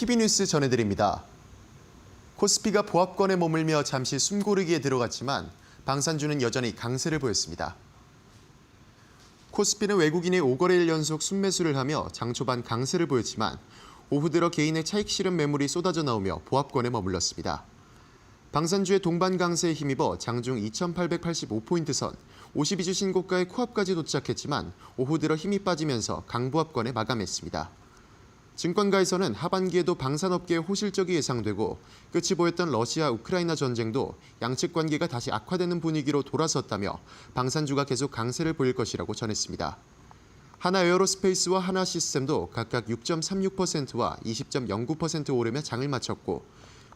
TV뉴스 전해드립니다. 코스피가 보합권에 머물며 잠시 숨고르기에 들어갔지만 방산주는 여전히 강세를 보였습니다. 코스피는 외국인이 5거래일 연속 순매수를 하며 장 초반 강세를 보였지만 오후 들어 개인의 차익 실현 매물이 쏟아져 나오며 보합권에 머물렀습니다. 방산주의 동반 강세에 힘입어 장중 2,885포인트 선, 52주 신고가의 코앞까지 도착했지만 오후 들어 힘이 빠지면서 강보합권에 마감했습니다. 증권가에서는 하반기에도 방산업계의 호실적이 예상되고 끝이 보였던 러시아 우크라이나 전쟁도 양측 관계가 다시 악화되는 분위기로 돌아섰다며 방산주가 계속 강세를 보일 것이라고 전했습니다. 하나에어로스페이스와 하나시스템도 각각 6.36%와 20.09% 오르며 장을 마쳤고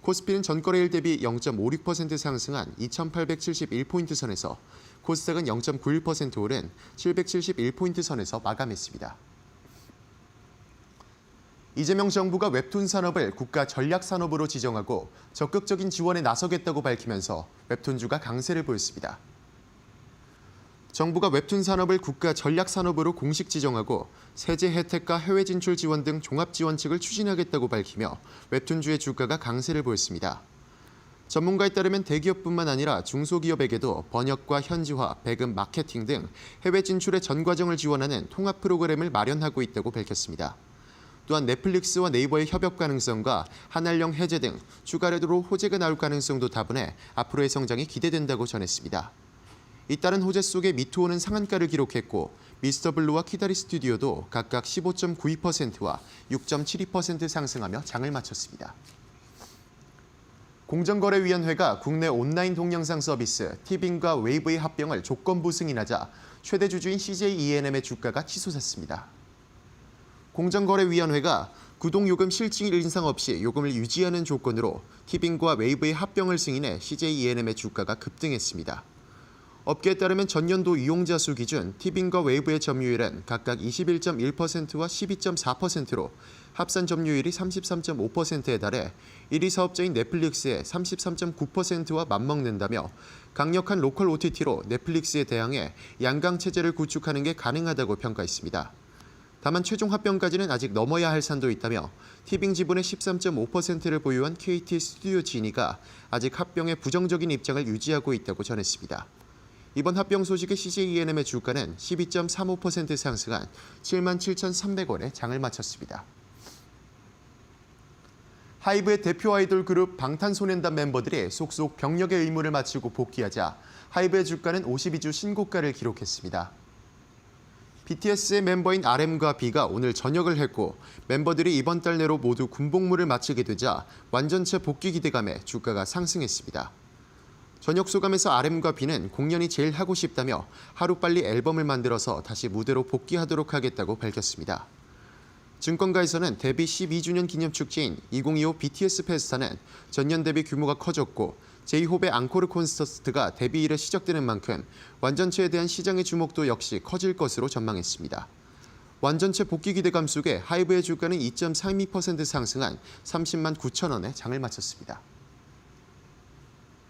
코스피는 전거래일 대비 0.56% 상승한 2,871포인트 선에서 코스닥은 0.91% 오른 771포인트 선에서 마감했습니다. 이재명 정부가 웹툰 산업을 국가 전략 산업으로 지정하고 적극적인 지원에 나서겠다고 밝히면서 웹툰주가 강세를 보였습니다. 정부가 웹툰 산업을 국가 전략 산업으로 공식 지정하고 세제 혜택과 해외 진출 지원 등 종합 지원책을 추진하겠다고 밝히며 웹툰주의 주가가 강세를 보였습니다. 전문가에 따르면 대기업뿐만 아니라 중소기업에게도 번역과 현지화, 배급, 마케팅 등 해외 진출의 전 과정을 지원하는 통합 프로그램을 마련하고 있다고 밝혔습니다. 또한 넷플릭스와 네이버의 협업 가능성과 한알령 해제 등 추가로 호재가 나올 가능성도 다분해 앞으로의 성장이 기대된다고 전했습니다. 잇따른 호재 속에 미투호는 상한가를 기록했고 미스터블루와 키다리 스튜디오도 각각 15.92%와 6.72% 상승하며 장을 마쳤습니다. 공정거래위원회가 국내 온라인 동영상 서비스 티빙과 웨이브의 합병을 조건부 승인하자 최대 주주인 CJ E&M의 주가가 치솟았습니다. 공정거래위원회가 구독요금 실질 인상 없이 요금을 유지하는 조건으로 티빙과 웨이브의 합병을 승인해 CJ E&M의 주가가 급등했습니다. 업계에 따르면 전년도 이용자 수 기준 티빙과 웨이브의 점유율은 각각 21.1%와 12.4%로 합산 점유율이 33.5%에 달해 1위 사업자인 넷플릭스의 33.9%와 맞먹는다며 강력한 로컬 OTT로 넷플릭스에 대항해 양강 체제를 구축하는 게 가능하다고 평가했습니다. 다만 최종 합병까지는 아직 넘어야 할 산도 있다며 티빙 지분의 13.5%를 보유한 KT 스튜디오 지니가 아직 합병에 부정적인 입장을 유지하고 있다고 전했습니다. 이번 합병 소식에 CJ E&M의 주가는 12.35% 상승한 77,300원에 장을 마쳤습니다. 하이브의 대표 아이돌 그룹 방탄소년단 멤버들이 속속 병역의 의무를 마치고 복귀하자 하이브의 주가는 52주 신고가를 기록했습니다. BTS의 멤버인 RM과 B가 오늘 전역을 했고 멤버들이 이번 달 내로 모두 군복무를 마치게 되자 완전체 복귀 기대감에 주가가 상승했습니다. 전역 소감에서 RM과 B는 공연이 제일 하고 싶다며 하루빨리 앨범을 만들어서 다시 무대로 복귀하도록 하겠다고 밝혔습니다. 증권가에서는 데뷔 12주년 기념 축제인 2025 BTS 페스타는 전년 대비 규모가 커졌고 제이홉의 앙코르 콘서트가 데뷔 이래 시작되는 만큼 완전체에 대한 시장의 주목도 역시 커질 것으로 전망했습니다. 완전체 복귀 기대감 속에 하이브의 주가는 2.32% 상승한 30만 9천 원에 장을 마쳤습니다.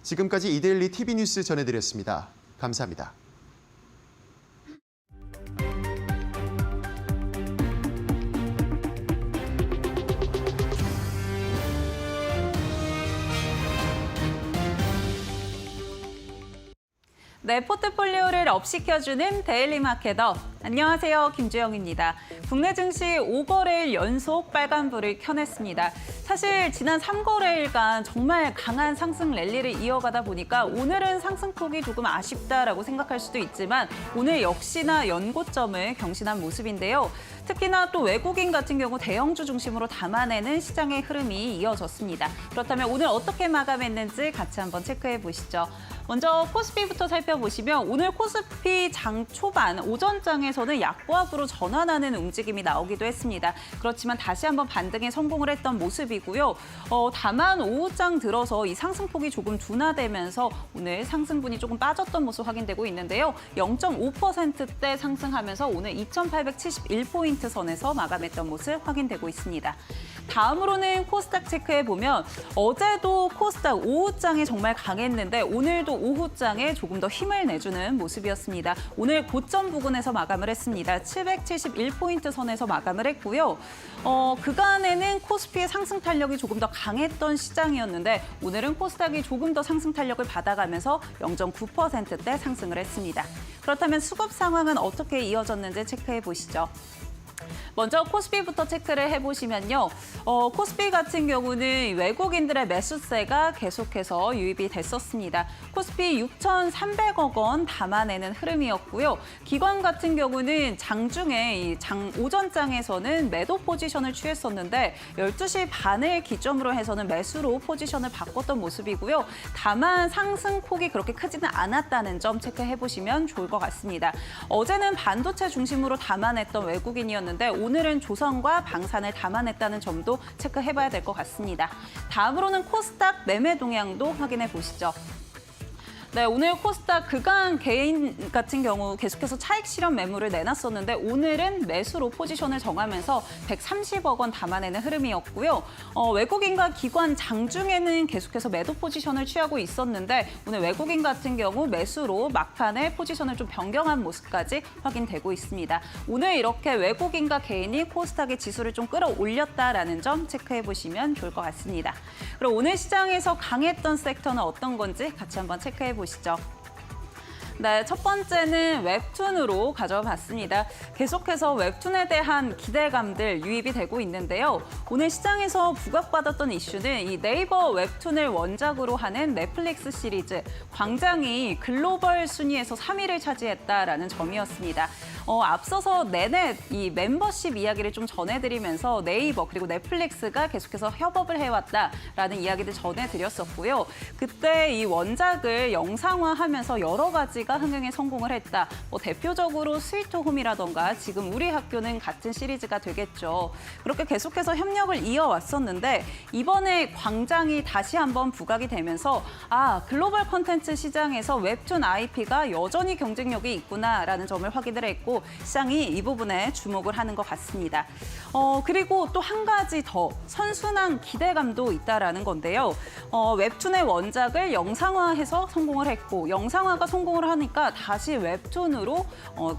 지금까지 이데일리 TV뉴스 전해드렸습니다. 감사합니다. 네, 포트폴리오를 업시켜주는 데일리 마케터. 안녕하세요, 김주영입니다. 국내 증시 5거래일 연속 빨간불을 켜냈습니다. 사실 지난 3거래일간 정말 강한 상승 랠리를 이어가다 보니까 오늘은 상승폭이 조금 아쉽다라고 생각할 수도 있지만 오늘 역시나 연고점을 경신한 모습인데요. 특히나 또 외국인 같은 경우 대형주 중심으로 담아내는 시장의 흐름이 이어졌습니다. 그렇다면 오늘 어떻게 마감했는지 같이 한번 체크해 보시죠. 먼저 코스피부터 살펴보시면 오늘 코스피 장 초반 오전장에서는 약보합으로 전환하는 움직임이 나오기도 했습니다. 그렇지만 다시 한번 반등에 성공을 했던 모습이고요. 다만 오후장 들어서 이 상승폭이 조금 둔화되면서 오늘 상승분이 조금 빠졌던 모습 확인되고 있는데요. 0.5%대 상승하면서 오늘 2,871포인트 선에서 마감했던 모습 확인되고 있습니다. 다음으로는 코스닥 체크해보면 어제도 코스닥 오후장이 정말 강했는데 오늘도 또 오후장에 조금 더 힘을 내주는 모습이었습니다. 오늘 고점 부근에서 마감을 했습니다. 771포인트 선에서 마감을 했고요. 그간에는 코스피의 상승 탄력이 조금 더 강했던 시장이었는데 오늘은 코스닥이 조금 더 상승 탄력을 받아가면서 0.9%대 상승을 했습니다. 그렇다면 수급 상황은 어떻게 이어졌는지 체크해 보시죠. 먼저 코스피부터 체크를 해보시면요. 코스피 같은 경우는 외국인들의 매수세가 계속해서 유입이 됐었습니다. 코스피 6,300억 원 담아내는 흐름이었고요. 기관 같은 경우는 장중에 오전장에서는 매도 포지션을 취했었는데 12시 반을 기점으로 해서는 매수로 포지션을 바꿨던 모습이고요. 다만 상승폭이 그렇게 크지는 않았다는 점 체크해보시면 좋을 것 같습니다. 어제는 반도체 중심으로 담아냈던 외국인이었는데 오늘은 조선과 방산을 담아냈다는 점도 체크해봐야 될 것 같습니다. 다음으로는 코스닥 매매 동향도 확인해 보시죠. 네, 오늘 코스닥 그간 개인 같은 경우 계속해서 차익 실현 매물을 내놨었는데 오늘은 매수로 포지션을 정하면서 130억 원 담아내는 흐름이었고요. 외국인과 기관 장중에는 계속해서 매도 포지션을 취하고 있었는데 오늘 외국인 같은 경우 매수로 막판에 포지션을 좀 변경한 모습까지 확인되고 있습니다. 오늘 이렇게 외국인과 개인이 코스닥의 지수를 좀 끌어올렸다라는 점 체크해 보시면 좋을 것 같습니다. 그럼 오늘 시장에서 강했던 섹터는 어떤 건지 같이 한번 체크해 보시죠. 네, 첫 번째는 웹툰으로 가져와 봤습니다. 계속해서 웹툰에 대한 기대감들 유입이 되고 있는데요. 오늘 시장에서 부각받았던 이슈는 이 네이버 웹툰을 원작으로 하는 넷플릭스 시리즈 광장이 글로벌 순위에서 3위를 차지했다라는 점이었습니다. 앞서서 내내 이 멤버십 이야기를 좀 전해드리면서 네이버 그리고 넷플릭스가 계속해서 협업을 해왔다라는 이야기들 전해드렸었고요. 그때 이 원작을 영상화하면서 여러 가지가 흥행에 성공을 했다. 대표적으로 스위트홈이라던가 지금 우리 학교는 같은 시리즈가 되겠죠. 그렇게 계속해서 협력을 이어왔었는데 이번에 광장이 다시 한번 부각이 되면서 글로벌 콘텐츠 시장에서 웹툰 IP가 여전히 경쟁력이 있구나라는 점을 확인을 했고 시장이 이 부분에 주목을 하는 것 같습니다. 그리고 또 한 가지 더 선순환 기대감도 있다라는 건데요. 웹툰의 원작을 영상화해서 성공을 했고 영상화가 성공을 하니까 다시 웹툰으로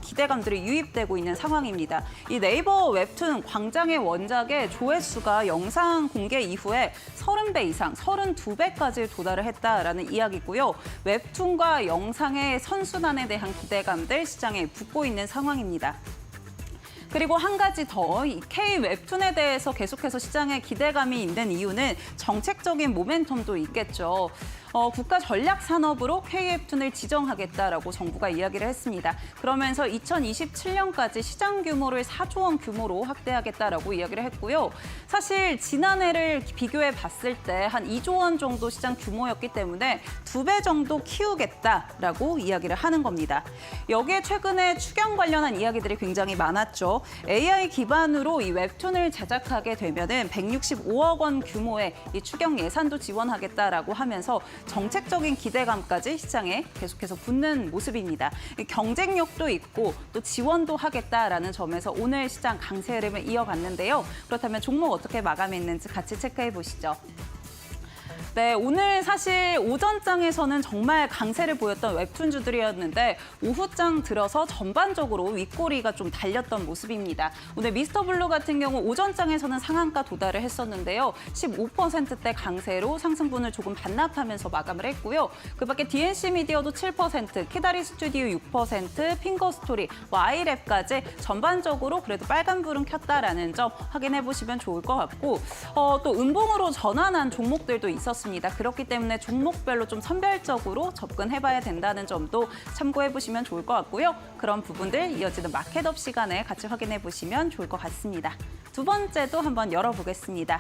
기대감들이 유입되고 있는 상황입니다. 이 네이버 웹툰 광장의 원작의 조회수가 영상 공개 이후에 30배 이상, 32배까지 도달을 했다라는 이야기고요. 웹툰과 영상의 선순환에 대한 기대감들 시장에 붙고 있는 상황입니다. 그리고 한 가지 더, 이 K 웹툰에 대해서 계속해서 시장에 기대감이 있는 이유는 정책적인 모멘텀도 있겠죠. 국가 전략 산업으로 K-웹툰을 지정하겠다라고 정부가 이야기를 했습니다. 그러면서 2027년까지 시장 규모를 4조 원 규모로 확대하겠다라고 이야기를 했고요. 사실 지난해를 비교해 봤을 때 한 2조 원 정도 시장 규모였기 때문에 2배 정도 키우겠다라고 이야기를 하는 겁니다. 여기에 최근에 추경 관련한 이야기들이 굉장히 많았죠. AI 기반으로 이 웹툰을 제작하게 되면은 165억 원 규모의 이 추경 예산도 지원하겠다라고 하면서 정책적인 기대감까지 시장에 계속해서 붙는 모습입니다. 경쟁력도 있고 또 지원도 하겠다라는 점에서 오늘 시장 강세 흐름을 이어갔는데요. 그렇다면 종목 어떻게 마감했는지 같이 체크해 보시죠. 네, 오늘 사실 오전장에서는 정말 강세를 보였던 웹툰주들이었는데 오후장 들어서 전반적으로 윗꼬리가 좀 달렸던 모습입니다. 오늘 미스터블루 같은 경우 오전장에서는 상한가 도달을 했었는데요. 15%대 강세로 상승분을 조금 반납하면서 마감을 했고요. 그밖에 DNC 미디어도 7%, 키다리 스튜디오 6%, 핑거스토리, 아이랩까지 전반적으로 그래도 빨간불은 켰다라는 점 확인해 보시면 좋을 것 같고 또 음봉으로 전환한 종목들도 있었습니다. 그렇기 때문에 종목별로 좀 선별적으로 접근해봐야 된다는 점도 참고해 보시면 좋을 것 같고요. 그런 부분들 이어지는 마켓업 시간에 같이 확인해 보시면 좋을 것 같습니다. 두 번째도 한번 열어보겠습니다.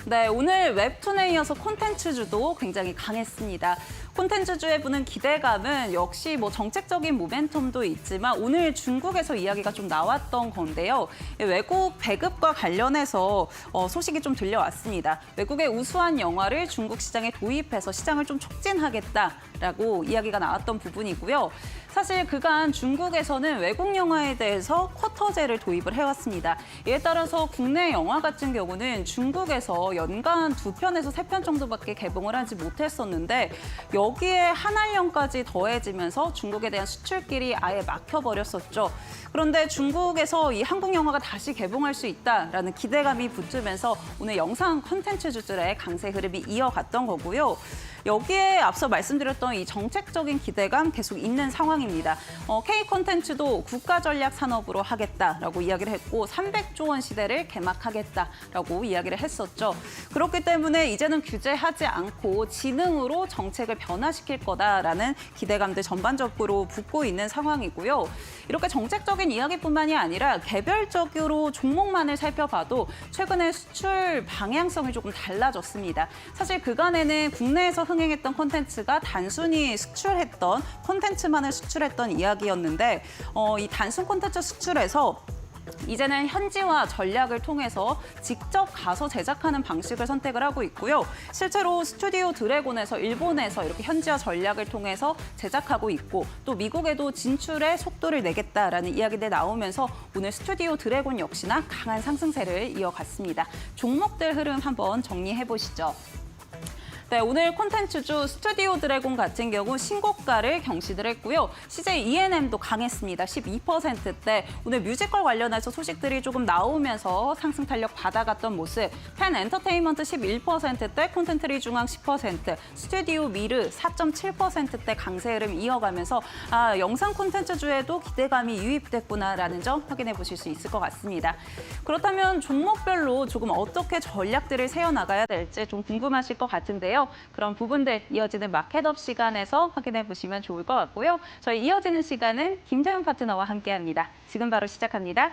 네, 오늘 웹툰에 이어서 콘텐츠주도 굉장히 강했습니다. 콘텐츠주에 부는 기대감은 역시 정책적인 모멘텀도 있지만 오늘 중국에서 이야기가 좀 나왔던 건데요. 외국 배급과 관련해서 소식이 좀 들려왔습니다. 외국의 우수한 영화를 중국 시장에 도입해서 시장을 좀 촉진하겠다라고 이야기가 나왔던 부분이고요. 사실 그간 중국에서는 외국 영화에 대해서 쿼터제를 도입을 해왔습니다. 이에 따라서 국내 영화 같은 경우는 중국에서 연간 2편에서 3편 정도밖에 개봉을 하지 못했었는데 여기에 한알령까지 더해지면서 중국에 대한 수출길이 아예 막혀버렸었죠. 그런데 중국에서 이 한국 영화가 다시 개봉할 수 있다라는 기대감이 붙으면서 오늘 영상 콘텐츠주들의 강세 흐름이 이어갔던 거고요. 여기에 앞서 말씀드렸던 이 정책적인 기대감 계속 있는 상황입니다. K 콘텐츠도 국가 전략 산업으로 하겠다라고 이야기를 했고 300조 원 시대를 개막하겠다라고 이야기를 했었죠. 그렇기 때문에 이제는 규제하지 않고 지능으로 정책을 변화시킬 거다라는 기대감들 전반적으로 붙고 있는 상황이고요. 이렇게 정책적인 이야기뿐만이 아니라 개별적으로 종목만을 살펴봐도 최근에 수출 방향성이 조금 달라졌습니다. 사실 그간에는 국내에서 흥행했던 콘텐츠가 단순히 수출했던 콘텐츠만을 수출했던 이야기였는데 이 단순 콘텐츠 수출에서 이제는 현지화 전략을 통해서 직접 가서 제작하는 방식을 선택을 하고 있고요. 실제로 스튜디오 드래곤에서 일본에서 이렇게 현지화 전략을 통해서 제작하고 있고 또 미국에도 진출에 속도를 내겠다라는 이야기들이 나오면서 오늘 스튜디오 드래곤 역시나 강한 상승세를 이어갔습니다. 종목들 흐름 한번 정리해 보시죠. 네, 오늘 콘텐츠주 스튜디오 드래곤 같은 경우 신고가를 경신을 했고요. CJ E&M도 강했습니다. 12%대. 오늘 뮤지컬 관련해서 소식들이 조금 나오면서 상승 탄력 받아갔던 모습. 펜 엔터테인먼트 11%대, 콘텐츠리 중앙 10%, 스튜디오 미르 4.7%대 강세 흐름 이어가면서 영상 콘텐츠주에도 기대감이 유입됐구나라는 점 확인해 보실 수 있을 것 같습니다. 그렇다면 종목별로 조금 어떻게 전략들을 세워나가야 될지 좀 궁금하실 것 같은데요. 그런 부분들 이어지는 마켓업 시간에서 확인해 보시면 좋을 것 같고요. 저희 이어지는 시간은 김재훈 파트너와 함께합니다. 지금 바로 시작합니다.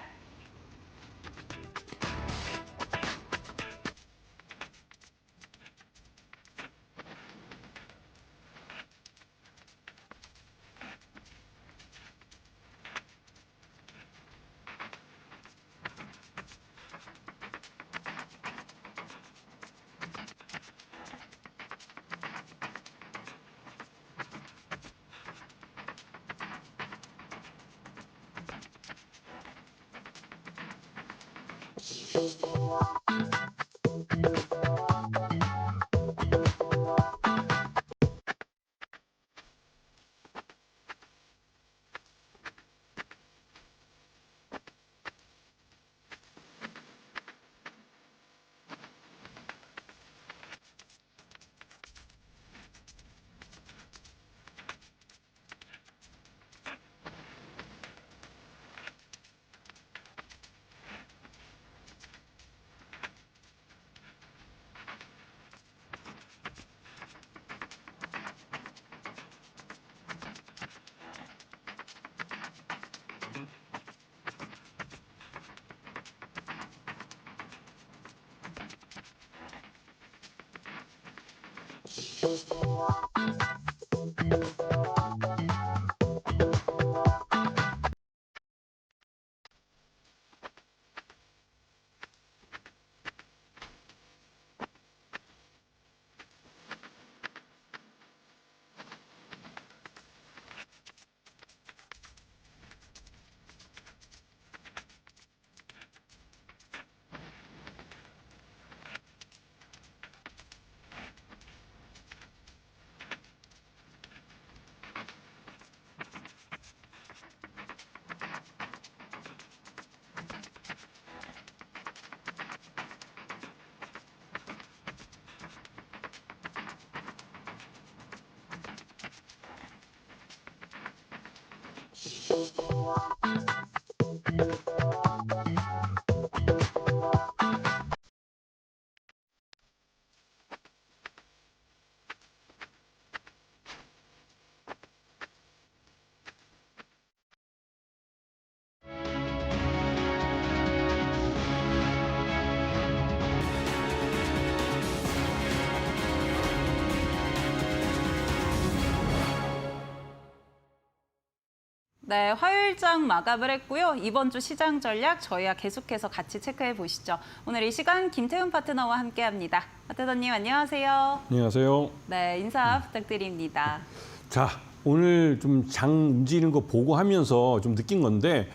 네, 화요일장 마감을 했고요. 이번 주 시장 전략 저희와 계속해서 같이 체크해 보시죠. 오늘 이 시간 김태훈 파트너와 함께합니다. 파트너님 안녕하세요. 안녕하세요. 네, 인사 부탁드립니다. 자, 오늘 좀 장 움직이는 거 보고 하면서 좀 느낀 건데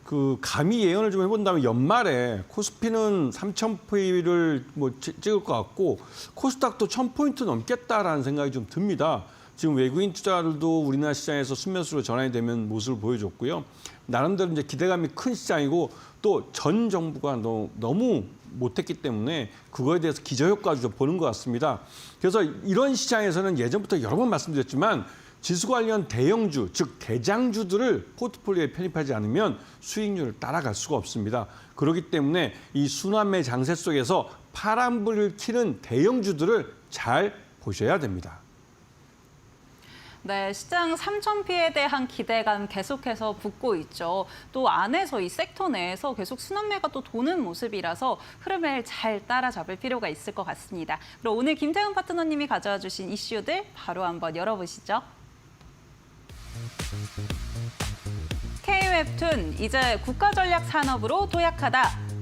그 감히 예언을 좀 해본다면 연말에 코스피는 3,000포인트를 뭐 찍을 것 같고 코스닥도 1,000포인트 넘겠다라는 생각이 좀 듭니다. 지금 외국인 투자들도 우리나라 시장에서 순매수로 전환이 되면 모습을 보여줬고요. 나름대로 이제 기대감이 큰 시장이고 또 전 정부가 너무 못했기 때문에 그거에 대해서 기저효과를 좀 보는 것 같습니다. 그래서 이런 시장에서는 예전부터 여러 번 말씀드렸지만 지수 관련 대형주, 즉 대장주들을 포트폴리오에 편입하지 않으면 수익률을 따라갈 수가 없습니다. 그렇기 때문에 이 순환매 장세 속에서 파란불을 켜는 대형주들을 잘 보셔야 됩니다. 네, 시장 3,000피에 대한 기대감 계속해서 붙고 있죠. 또 안에서 이 섹터 내에서 계속 순환매가 또 도는 모습이라서 흐름을 잘 따라잡을 필요가 있을 것 같습니다. 그럼 오늘 김태훈 파트너님이 가져와 주신 이슈들 바로 한번 열어보시죠. K-웹툰, 이제 국가전략 산업으로 도약하다.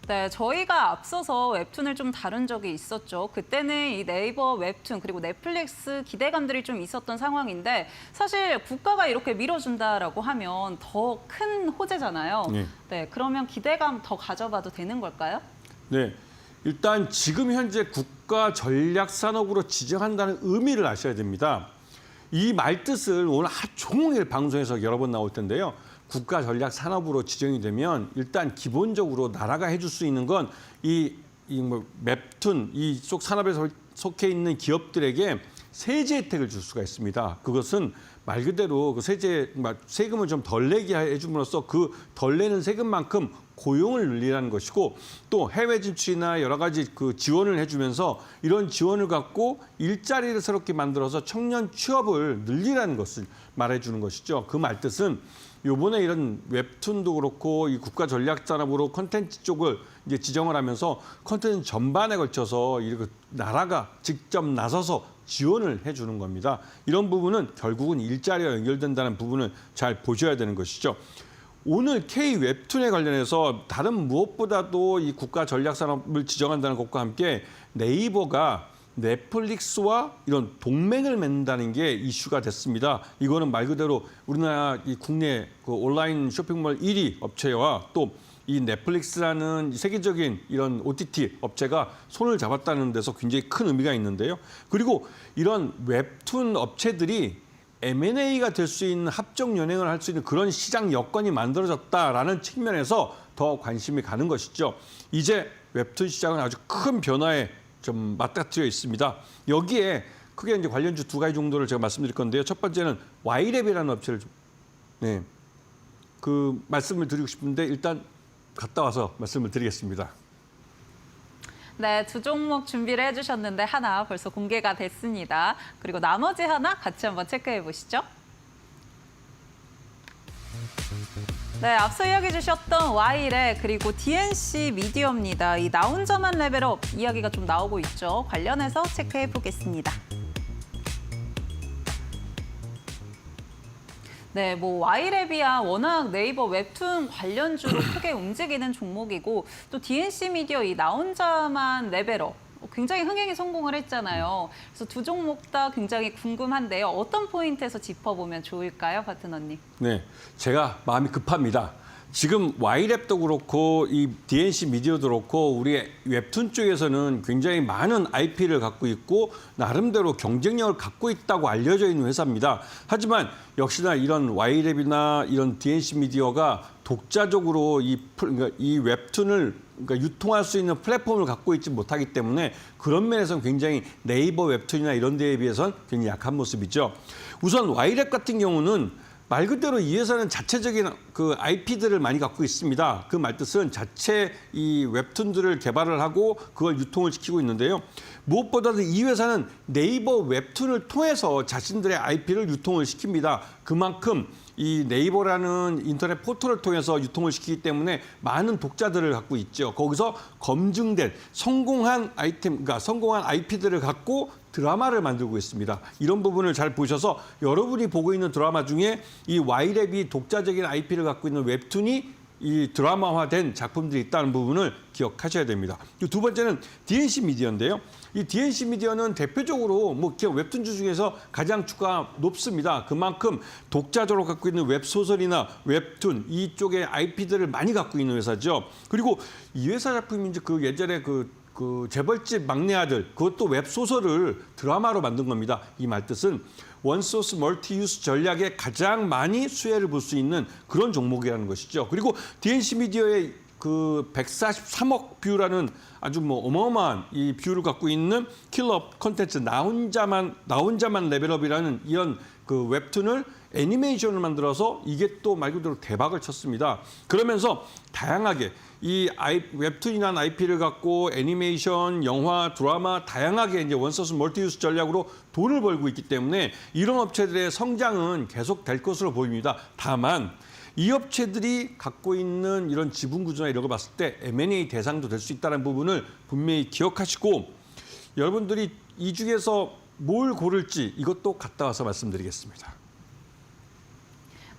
네, 저희가 앞서서 웹툰을 좀 다룬 적이 있었죠. 그때는 이 네이버 웹툰 그리고 넷플릭스 기대감들이 좀 있었던 상황인데 사실 국가가 이렇게 밀어준다라고 하면 더 큰 호재잖아요. 네, 그러면 기대감 더 가져봐도 되는 걸까요? 네, 일단 지금 현재 국가 전략 산업으로 지정한다는 의미를 아셔야 됩니다. 이 말뜻을 오늘 하루 종일 방송에서 여러 번 나올 텐데요. 국가 전략 산업으로 지정이 되면 일단 기본적으로 나라가 해줄 수 있는 건 뭐 웹툰 이쪽 산업에 속해 있는 기업들에게 세제 혜택을 줄 수가 있습니다. 그것은 말 그대로 그 세금을 좀 덜 내게 해줌으로써 그 덜 내는 세금만큼 고용을 늘리라는 것이고 또 해외 진출이나 여러 가지 그 지원을 해주면서 이런 지원을 갖고 일자리를 새롭게 만들어서 청년 취업을 늘리라는 것을 말해주는 것이죠. 그 말뜻은 요번에 이런 웹툰도 그렇고 이 국가 전략 산업으로 콘텐츠 쪽을 이제 지정을 하면서 콘텐츠 전반에 걸쳐서 이렇게 나라가 직접 나서서 지원을 해주는 겁니다. 이런 부분은 결국은 일자리와 연결된다는 부분을 잘 보셔야 되는 것이죠. 오늘 K-웹툰에 관련해서 다른 무엇보다도 이 국가 전략 산업을 지정한다는 것과 함께 네이버가 넷플릭스와 이런 동맹을 맺는다는 게 이슈가 됐습니다. 이거는 말 그대로 우리나라 이 국내 그 온라인 쇼핑몰 1위 업체와 또 이 넷플릭스라는 세계적인 이런 OTT 업체가 손을 잡았다는 데서 굉장히 큰 의미가 있는데요. 그리고 이런 웹툰 업체들이 M&A가 될 수 있는 합종 연행을 할 수 있는 그런 시장 여건이 만들어졌다라는 측면에서 더 관심이 가는 것이죠. 이제 웹툰 시장은 아주 큰 변화에 좀 맞닥뜨려 있습니다. 여기에 크게 이제 관련주 두 가지 정도를 제가 말씀드릴 건데요. 첫 번째는 Y랩이라는 업체를 그 말씀을 드리고 싶은데 일단 갔다 와서 말씀을 드리겠습니다. 네, 두 종목 준비를 해주셨는데 하나 벌써 공개가 됐습니다. 그리고 나머지 하나 같이 한번 체크해 보시죠. 네, 앞서 이야기 주셨던 Y랩 그리고 DNC 미디어입니다. 이 나 혼자만 레벨업 이야기가 좀 나오고 있죠. 관련해서 체크해 보겠습니다. 네, 뭐 Y랩이야 워낙 네이버 웹툰 관련주로 크게 움직이는 종목이고 또 DNC 미디어 이 나 혼자만 레벨업 굉장히 흥행에 성공을 했잖아요. 그래서 두 종목 다 굉장히 궁금한데요. 어떤 포인트에서 짚어보면 좋을까요, 파트너님? 네, 제가 마음이 급합니다. 지금 Y랩도 그렇고 이 DNC 미디어도 그렇고 우리 웹툰 쪽에서는 굉장히 많은 IP를 갖고 있고 나름대로 경쟁력을 갖고 있다고 알려져 있는 회사입니다. 하지만 역시나 이런 Y랩이나 이런 DNC 미디어가 독자적으로 이 웹툰을 유통할 수 있는 플랫폼을 갖고 있지 못하기 때문에 그런 면에서는 굉장히 네이버 웹툰이나 이런 데에 비해서는 굉장히 약한 모습이죠. 우선 Y랩 같은 경우는 말 그대로 이 회사는 자체적인 그 IP들을 많이 갖고 있습니다. 그 말뜻은 자체 이 웹툰들을 개발을 하고 그걸 유통을 시키고 있는데요. 무엇보다도 이 회사는 네이버 웹툰을 통해서 자신들의 IP를 유통을 시킵니다. 그만큼 이 네이버라는 인터넷 포털을 통해서 유통을 시키기 때문에 많은 독자들을 갖고 있죠. 거기서 검증된 성공한 아이템, 그러니까 성공한 IP들을 갖고 드라마를 만들고 있습니다. 이런 부분을 잘 보셔서 여러분이 보고 있는 드라마 중에 이 Y랩이 독자적인 IP를 갖고 있는 웹툰이 이 드라마화된 작품들이 있다는 부분을 기억하셔야 됩니다. 두 번째는 DNC 미디어인데요. 이 DNC 미디어는 대표적으로 뭐 기업 웹툰주 중에서 가장 주가가 높습니다. 그만큼 독자적으로 갖고 있는 웹소설이나 웹툰 이쪽의 IP들을 많이 갖고 있는 회사죠. 그리고 이 회사 작품이 이제 그 예전에 그 재벌집 막내 아들 그것도 웹소설을 드라마로 만든 겁니다. 이 말뜻은 원소스 멀티유스 전략에 가장 많이 수혜를 볼 수 있는 그런 종목이라는 것이죠. 그리고 DNC 미디어의 그 143억 뷰라는 아주 뭐 어마어마한 이 뷰를 갖고 있는 킬러 콘텐츠 나 혼자만 레벨업이라는 이런 그 웹툰을 애니메이션을 만들어서 이게 또 말 그대로 대박을 쳤습니다. 그러면서 다양하게 이 웹툰이나 IP를 갖고 애니메이션, 영화, 드라마 다양하게 이제 원소스 멀티유스 전략으로 돈을 벌고 있기 때문에 이런 업체들의 성장은 계속 될 것으로 보입니다. 다만 이 업체들이 갖고 있는 이런 지분 구조나 이런 걸 봤을 때 M&A 대상도 될 수 있다는 부분을 분명히 기억하시고 여러분들이 이 중에서 뭘 고를지 이것도 갔다 와서 말씀드리겠습니다.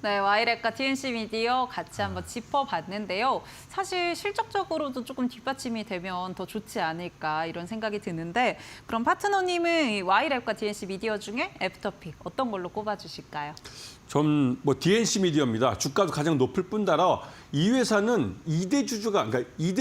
네, 와이랩과 DNC 미디어 같이 한번 짚어봤는데요. 사실 실적적으로도 조금 뒷받침이 되면 더 좋지 않을까 이런 생각이 드는데 그럼 파트너님은 와이랩과 DNC 미디어 중에 애프터픽 어떤 걸로 꼽아주실까요? 전 뭐 DNC 미디어입니다. 주가도 가장 높을 뿐더러 이 회사는 2대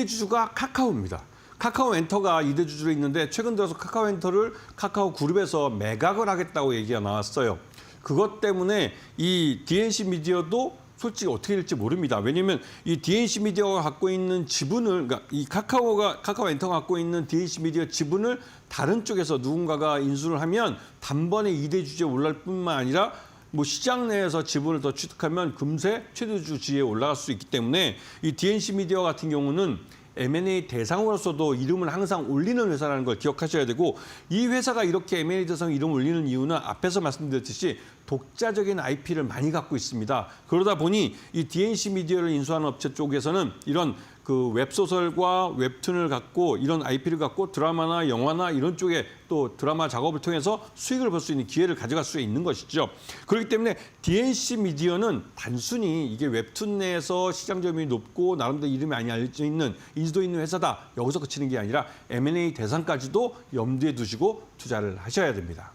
주주가 카카오입니다. 카카오 엔터가 2대 주주로 있는데 최근 들어서 카카오 엔터를 카카오 그룹에서 매각을 하겠다고 얘기가 나왔어요. 그것 때문에 이 DNC 미디어도 솔직히 어떻게 될지 모릅니다. 왜냐하면 이 DNC 미디어가 갖고 있는 지분을, 그러니까 이 카카오 엔터가 갖고 있는 DNC 미디어 지분을 다른 쪽에서 누군가가 인수를 하면 단번에 2대 주주에 올라갈 뿐만 아니라 뭐 시장 내에서 지분을 더 취득하면 금세 최대주 지위에 올라갈 수 있기 때문에 이 DNC 미디어 같은 경우는 M&A 대상으로서도 이름을 항상 올리는 회사라는 걸 기억하셔야 되고 이 회사가 이렇게 M&A 대상 이름을 올리는 이유는 앞에서 말씀드렸듯이 독자적인 IP를 많이 갖고 있습니다. 그러다 보니 이 DNC 미디어를 인수하는 업체 쪽에서는 이런 그 웹소설과 웹툰을 갖고 이런 IP를 갖고 드라마나 영화나 이런 쪽에 또 드라마 작업을 통해서 수익을 벌 수 있는 기회를 가져갈 수 있는 것이죠. 그렇기 때문에 DNC 미디어는 단순히 이게 웹툰 내에서 시장 점유율이 높고 나름대로 이름이 많이 알려져 있는 인지도 있는 회사다. 여기서 그치는 게 아니라 M&A 대상까지도 염두에 두시고 투자를 하셔야 됩니다.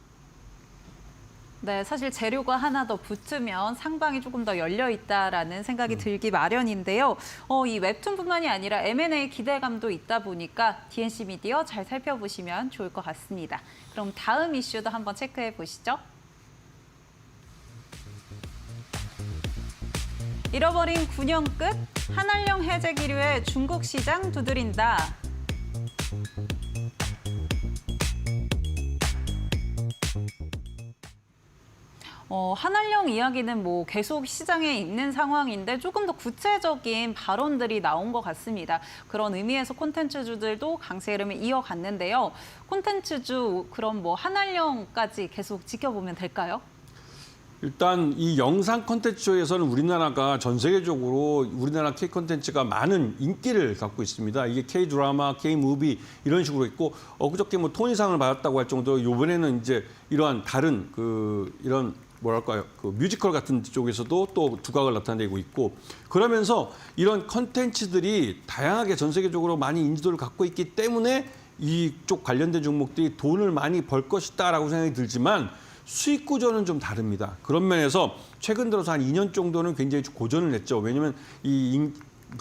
네, 사실 재료가 하나 더 붙으면 상방이 조금 더 열려 있다라는 생각이 들기 마련인데요. 이 웹툰뿐만이 아니라 M&A 기대감도 있다 보니까 DNC 미디어 잘 살펴보시면 좋을 것 같습니다. 그럼 다음 이슈도 한번 체크해 보시죠. 잃어버린 9년 끝 한알령 해제 기류에 중국 시장 두드린다. 한알령 이야기는 뭐 계속 시장에 있는 상황인데 조금 더 구체적인 발언들이 나온 것 같습니다. 그런 의미에서 콘텐츠주들도 강세 흐름을 이어갔는데요. 콘텐츠주 그럼 뭐 한알령까지 계속 지켜보면 될까요? 일단 이 영상 콘텐츠 쪽에서는 우리나라가 전 세계적으로 우리나라 K 콘텐츠가 많은 인기를 갖고 있습니다. 이게 K 드라마, K 무비 이런 식으로 있고 그저께 뭐 토니상을 받았다고 할 정도로 이번에는 이제 이러한 다른 이런 뭐랄까요, 그 뮤지컬 같은 쪽에서도 또 두각을 나타내고 있고 그러면서 이런 콘텐츠들이 다양하게 전 세계적으로 많이 인지도를 갖고 있기 때문에 이쪽 관련된 종목들이 돈을 많이 벌 것이다라고 생각이 들지만 수익 구조는 좀 다릅니다. 그런 면에서 최근 들어서 한 2년 정도는 굉장히 고전을 했죠. 왜냐하면 이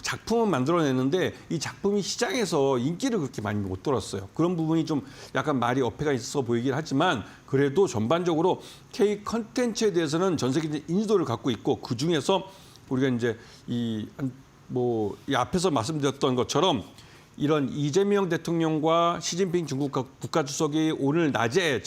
작품은 만들어냈는데 이 작품이 시장에서 인기를 그렇게 많이 못 돌았어요. 그런 부분이 좀 약간 말이 어폐가 있어 보이긴 하지만 그래도 전반적으로 K 컨텐츠에 대해서는 전 세계적인 인지도를 갖고 있고 그 중에서 우리가 이제 이 앞에서 말씀드렸던 것처럼 이런 이재명 대통령과 시진핑 중국 국가주석이 오늘 낮에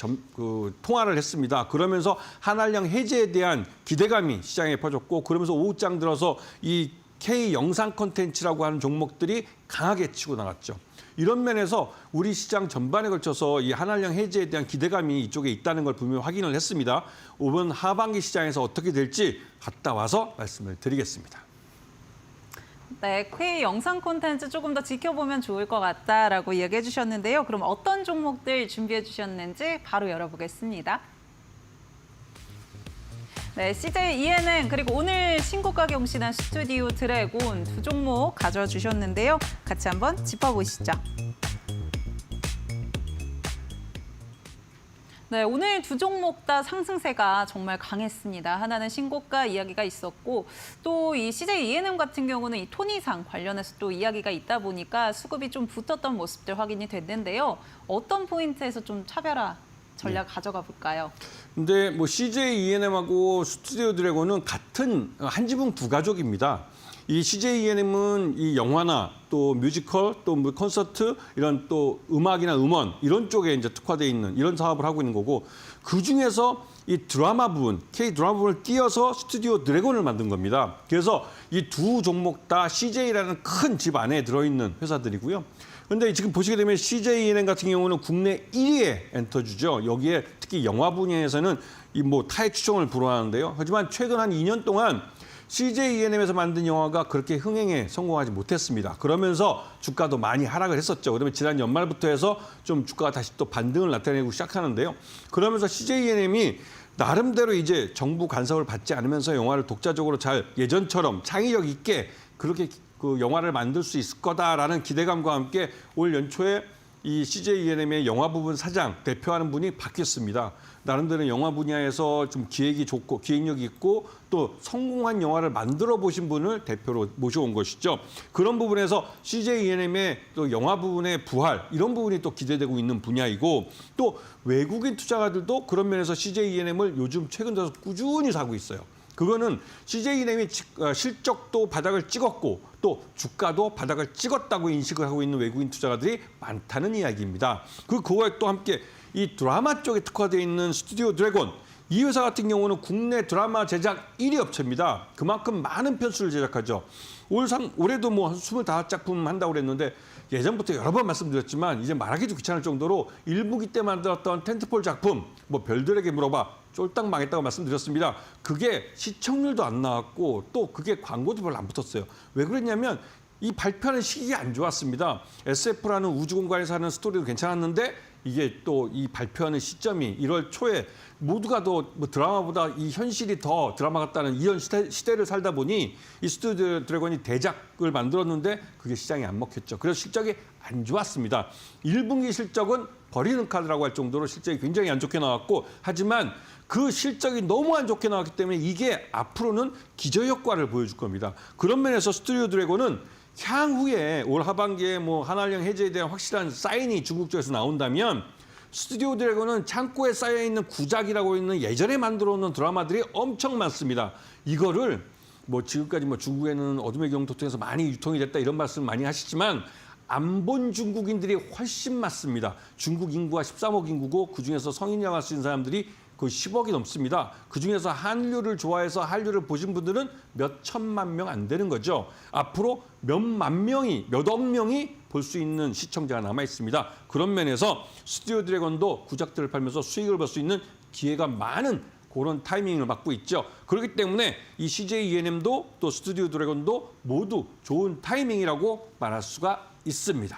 통화를 했습니다. 그러면서 한알령 해제에 대한 기대감이 시장에 퍼졌고 그러면서 오후장 들어서 이 K 영상 콘텐츠라고 하는 종목들이 강하게 치고 나갔죠. 이런 면에서 우리 시장 전반에 걸쳐서 이 한알령 해제에 대한 기대감이 이쪽에 있다는 걸 분명히 확인을 했습니다. 이번 하반기 시장에서 어떻게 될지 갔다 와서 말씀을 드리겠습니다. 네, K 영상 콘텐츠 조금 더 지켜보면 좋을 것 같다라고 이야기해 주셨는데요. 그럼 어떤 종목들 준비해 주셨는지 바로 열어보겠습니다. 네, CJ ENM 그리고 오늘 신고가 경신한 스튜디오 드래곤 두 종목 가져주셨는데요. 같이 한번 짚어보시죠. 네, 오늘 두 종목 다 상승세가 정말 강했습니다. 하나는 신고가 이야기가 있었고 또 이 CJ ENM 같은 경우는 이 토니상 관련해서 또 이야기가 있다 보니까 수급이 좀 붙었던 모습들 확인이 됐는데요. 어떤 포인트에서 좀 차별화 전략 가져가 볼까요? 근데 뭐 CJ ENM하고 스튜디오 드래곤은 같은 한 지붕 두 가족입니다. 이 CJ ENM은 이 영화나 또 뮤지컬 또 뭐 콘서트 이런 또 음악이나 음원 이런 쪽에 이제 특화되어 있는 이런 사업을 하고 있는 거고 그 중에서 이 드라마 부분, K 드라마 부분을 띄어서 스튜디오 드래곤을 만든 겁니다. 그래서 이 두 종목 다 CJ라는 큰 집 안에 들어있는 회사들이고요. 그런데 지금 보시게 되면 CJ ENM 같은 경우는 국내 1위의 엔터주죠. 여기에 특히 영화 분야에서는 이 뭐 타의 추종을 불허하는데요. 하지만 최근 한 2년 동안 CJ ENM에서 만든 영화가 그렇게 흥행에 성공하지 못했습니다. 그러면서 주가도 많이 하락을 했었죠. 그다음에 지난 연말부터 해서 좀 주가가 다시 또 반등을 나타내고 시작하는데요. 그러면서 CJ ENM이 나름대로 이제 정부 간섭을 받지 않으면서 영화를 독자적으로 잘 예전처럼 창의력 있게 그렇게 그 영화를 만들 수 있을 거다라는 기대감과 함께 올 연초에 이 CJ ENM의 영화 부분 사장 대표하는 분이 바뀌었습니다. 나름대로 영화 분야에서 좀 기획이 좋고 기획력이 있고 또 성공한 영화를 만들어 보신 분을 대표로 모셔온 것이죠. 그런 부분에서 CJ ENM의 또 영화 부분의 부활 이런 부분이 또 기대되고 있는 분야이고 또 외국인 투자가들도 그런 면에서 CJ ENM을 요즘 최근 들어서 꾸준히 사고 있어요. 그거는 CJ ENM이 실적도 바닥을 찍었고 또 주가도 바닥을 찍었다고 인식을 하고 있는 외국인 투자가들이 많다는 이야기입니다. 그거에 또 함께 이 드라마 쪽에 특화되어 있는 스튜디오 드래곤 이 회사 같은 경우는 국내 드라마 제작 1위 업체입니다. 그만큼 많은 편수를 제작하죠. 올해도 뭐 한 25작품 한다고 그랬는데 예전부터 여러 번 말씀드렸지만 이제 말하기도 귀찮을 정도로 일부기 때 만들었던 텐트폴 작품 뭐 별들에게 물어봐 쫄딱 망했다고 말씀드렸습니다. 그게 시청률도 안 나왔고 또 그게 광고도 별로 안 붙었어요. 왜 그랬냐면 이 발표하는 시기가 안 좋았습니다. SF라는 우주 공간에서 하는 스토리도 괜찮았는데 이게 또 이 발표하는 시점이 1월 초에 모두가 더 뭐 드라마보다 이 현실이 더 드라마 같다는 이런 시대를 살다 보니 이 스튜디오 드래곤이 대작을 만들었는데 그게 시장에 안 먹혔죠. 그래서 실적이 안 좋았습니다. 1분기 실적은 버리는 카드라고 할 정도로 실적이 굉장히 안 좋게 나왔고 하지만 그 실적이 너무 안 좋게 나왔기 때문에 이게 앞으로는 기저효과를 보여줄 겁니다. 그런 면에서 스튜디오 드래곤은 향후에 올 하반기에 뭐 한한령 해제에 대한 확실한 사인이 중국 쪽에서 나온다면 스튜디오 드래곤은 창고에 쌓여있는 구작이라고 있는 예전에 만들어 놓은 드라마들이 엄청 많습니다. 이거를 뭐 지금까지 뭐 중국에는 어둠의 경도 통해서 많이 유통이 됐다 이런 말씀 많이 하시지만 안 본 중국인들이 훨씬 많습니다. 중국 인구가 13억 인구고 그중에서 성인이라고 할 수 있는 사람들이 거의 10억이 넘습니다. 그중에서 한류를 좋아해서 한류를 보신 분들은 몇 천만 명 안 되는 거죠. 앞으로 몇만 명이, 몇억 명이 볼 수 있는 시청자가 남아 있습니다. 그런 면에서 스튜디오 드래곤도 구작들을 팔면서 수익을 벌 수 있는 기회가 많은 그런 타이밍을 맞고 있죠. 그렇기 때문에 이 CJ ENM도 또 스튜디오 드래곤도 모두 좋은 타이밍이라고 말할 수가 있습니다.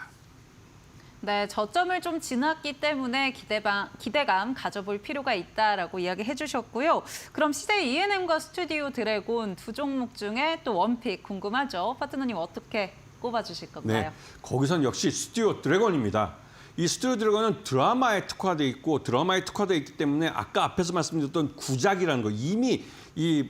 네, 저점을 좀 지났기 때문에 기대감 가져볼 필요가 있다라고 이야기해 주셨고요. 그럼 CJ ENM과 스튜디오 드래곤 두 종목 중에 또 원픽 궁금하죠? 파트너님 어떻게 꼽아주실 건가요? 네, 거기선 역시 스튜디오 드래곤입니다. 이 스튜디오 드래곤은 드라마에 특화되어 있고 드라마에 특화되어 있기 때문에 아까 앞에서 말씀드렸던 구작이라는 거 이미 이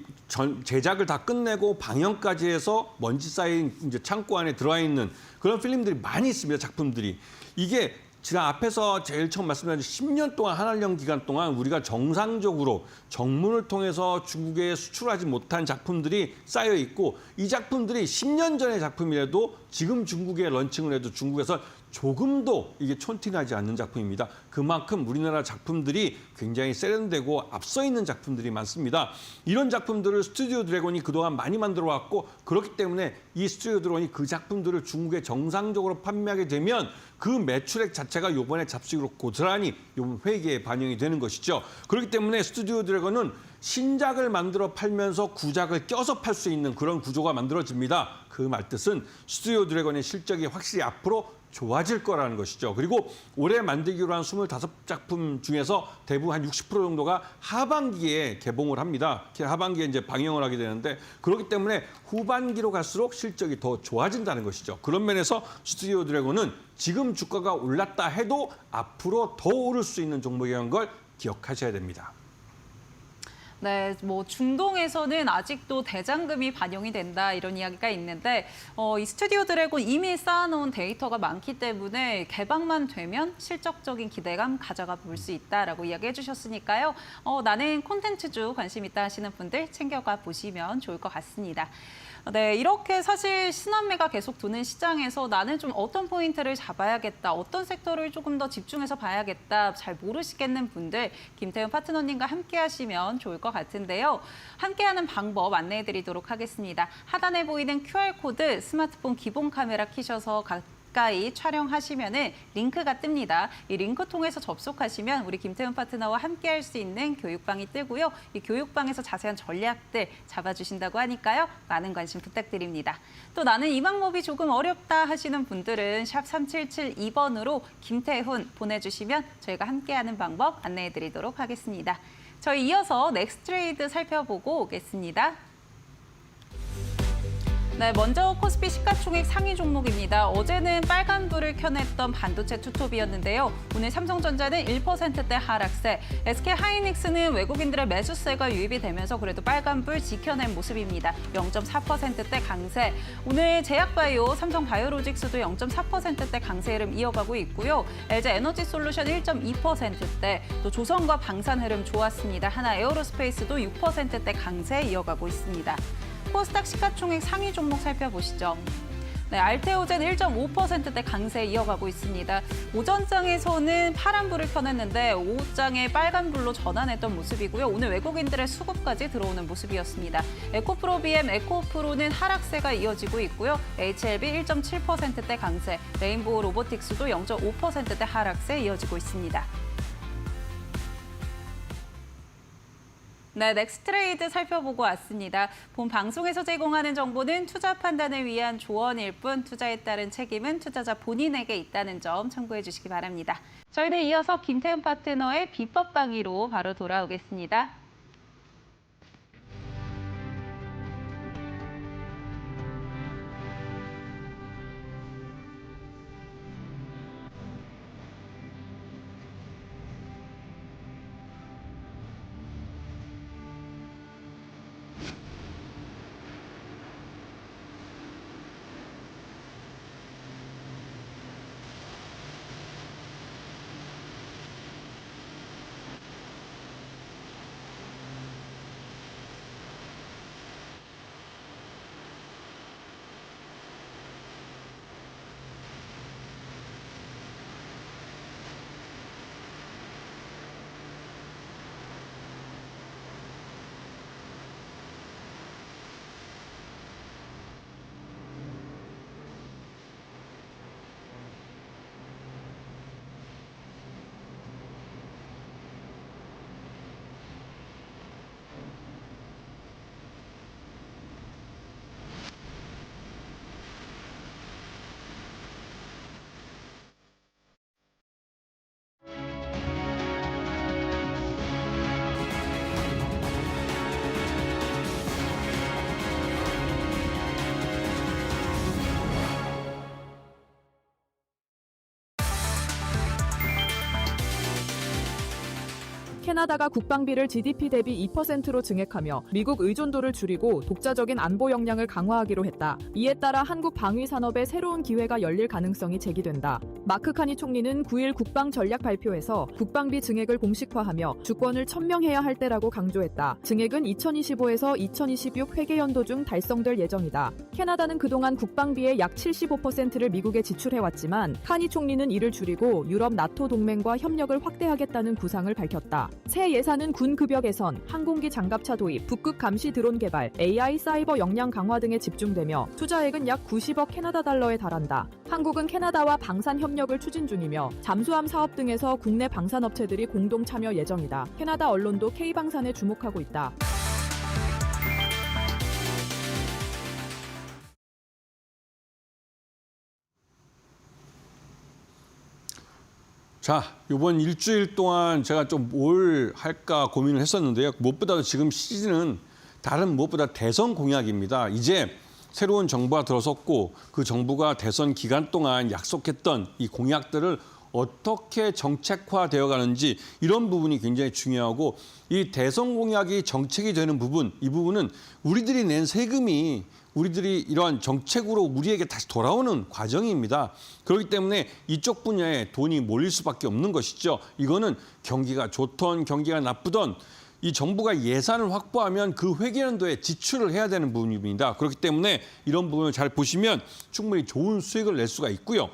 제작을 다 끝내고 방영까지 해서 먼지 쌓인 이제 창고 안에 들어와 있는 그런 필름들이 많이 있습니다. 작품들이. 이게 제가 앞에서 제일 처음 말씀드린 10년 동안 한한령 기간 동안 우리가 정상적으로 정문을 통해서 중국에 수출하지 못한 작품들이 쌓여 있고 이 작품들이 10년 전의 작품이라도 지금 중국에 런칭을 해도 중국에서 조금도 이게 촌티나지 않는 작품입니다. 그만큼 우리나라 작품들이 굉장히 세련되고 앞서 있는 작품들이 많습니다. 이런 작품들을 스튜디오 드래곤이 그동안 많이 만들어 왔고 그렇기 때문에 이 스튜디오 드래곤이 그 작품들을 중국에 정상적으로 판매하게 되면 그 매출액 자체가 이번에 잡식으로 고스란히 이번 회계에 반영이 되는 것이죠. 그렇기 때문에 스튜디오 드래곤은 신작을 만들어 팔면서 구작을 껴서 팔 수 있는 그런 구조가 만들어집니다. 그 말뜻은 스튜디오 드래곤의 실적이 확실히 앞으로 좋아질 거라는 것이죠. 그리고 올해 만들기로 한 25작품 중에서 대부분 한 60% 정도가 하반기에 개봉을 합니다. 하반기에 이제 방영을 하게 되는데 그렇기 때문에 후반기로 갈수록 실적이 더 좋아진다는 것이죠. 그런 면에서 스튜디오 드래곤은 지금 주가가 올랐다 해도 앞으로 더 오를 수 있는 종목이라는 걸 기억하셔야 됩니다. 네, 뭐 중동에서는 아직도 대장금이 반영이 된다 이런 이야기가 있는데 이 스튜디오 드래곤 이미 쌓아놓은 데이터가 많기 때문에 개방만 되면 실적적인 기대감 가져가 볼 수 있다라고 이야기해 주셨으니까요. 나는 콘텐츠주 관심 있다 하시는 분들 챙겨가 보시면 좋을 것 같습니다. 네, 이렇게 사실 신환매가 계속 도는 시장에서 나는 좀 어떤 포인트를 잡아야겠다, 어떤 섹터를 조금 더 집중해서 봐야겠다 잘 모르시겠는 분들 김태훈 파트너님과 함께 하시면 좋을 것 같은데요. 함께하는 방법 안내해드리도록 하겠습니다. 하단에 보이는 QR코드 스마트폰 기본 카메라 켜셔서 가까이 촬영하시면은 링크가 뜹니다. 이 링크 통해서 접속하시면 우리 김태훈 파트너와 함께할 수 있는 교육방이 뜨고요. 이 교육방에서 자세한 전략들 잡아주신다고 하니까요. 많은 관심 부탁드립니다. 또 나는 이 방법이 조금 어렵다 하시는 분들은 샵 3772번으로 김태훈 보내주시면 저희가 함께하는 방법 안내해드리도록 하겠습니다. 저희 이어서 넥스트레이드 살펴보고 오겠습니다. 네, 먼저 코스피 시가총액 상위 종목입니다. 어제는 빨간불을 켜냈던 반도체 투톱이었는데요. 오늘 삼성전자는 1%대 하락세, SK하이닉스는 외국인들의 매수세가 유입이 되면서 그래도 빨간불 지켜낸 모습입니다. 0.4%대 강세. 오늘 제약바이오, 삼성바이오로직스도 0.4%대 강세 흐름 이어가고 있고요. LG에너지솔루션 1.2%대, 또 조선과 방산 흐름 좋았습니다. 하나에어로스페이스도 6%대 강세 이어가고 있습니다. 코스닥 시가총액 상위 종목 살펴보시죠. 네, 알테오젠 1.5%대 강세 이어가고 있습니다. 오전장에서는 파란불을 켜냈는데 오후장에 빨간불로 전환했던 모습이고요. 오늘 외국인들의 수급까지 들어오는 모습이었습니다. 에코프로비엠, 에코프로는 하락세가 이어지고 있고요. HLB 1.7%대 강세, 레인보우 로보틱스도 0.5%대 하락세 이어지고 있습니다. 네, 넥스트레이드 살펴보고 왔습니다. 본 방송에서 제공하는 정보는 투자 판단을 위한 조언일 뿐 투자에 따른 책임은 투자자 본인에게 있다는 점 참고해 주시기 바랍니다. 저희는 이어서 김태훈 파트너의 비법 강의로 바로 돌아오겠습니다. 캐나다가 국방비를 GDP 대비 2%로 증액하며 미국 의존도를 줄이고 독자적인 안보 역량을 강화하기로 했다. 이에 따라 한국 방위 산업에 새로운 기회가 열릴 가능성이 제기된다. 마크 카니 총리는 9일 국방 전략 발표에서 국방비 증액을 공식화하며 주권을 천명해야 할 때라고 강조했다. 증액은 2025에서 2026 회계연도 중 달성될 예정이다. 캐나다는 그동안 국방비의 약 75%를 미국에 지출해왔지만 카니 총리는 이를 줄이고 유럽 나토 동맹과 협력을 확대하겠다는 구상을 밝혔다. 새 예산은 군 급여 개선, 항공기 장갑차 도입, 북극 감시 드론 개발, AI 사이버 역량 강화 등에 집중되며 투자액은 약 90억 캐나다 달러에 달한다. 한국은 캐나다와 방산 협력을 추진 중이며 잠수함 사업 등에서 국내 방산업체들이 공동 참여 예정이다. 캐나다 언론도 K방산에 주목하고 있다. 자, 이번 일주일 동안 제가 좀 뭘 할까 고민을 했었는데요. 무엇보다도 지금 시즌은 다른 무엇보다 대선 공약입니다. 이제 새로운 정부가 들어섰고 그 정부가 대선 기간 동안 약속했던 이 공약들을 어떻게 정책화되어 가는지 이런 부분이 굉장히 중요하고 이 대선 공약이 정책이 되는 부분, 이 부분은 우리들이 낸 세금이 우리들이 이러한 정책으로 우리에게 다시 돌아오는 과정입니다. 그렇기 때문에 이쪽 분야에 돈이 몰릴 수밖에 없는 것이죠. 이거는 경기가 좋던 경기가 나쁘던 이 정부가 예산을 확보하면 그 회계연도에 지출을 해야 되는 부분입니다. 그렇기 때문에 이런 부분을 잘 보시면 충분히 좋은 수익을 낼 수가 있고요.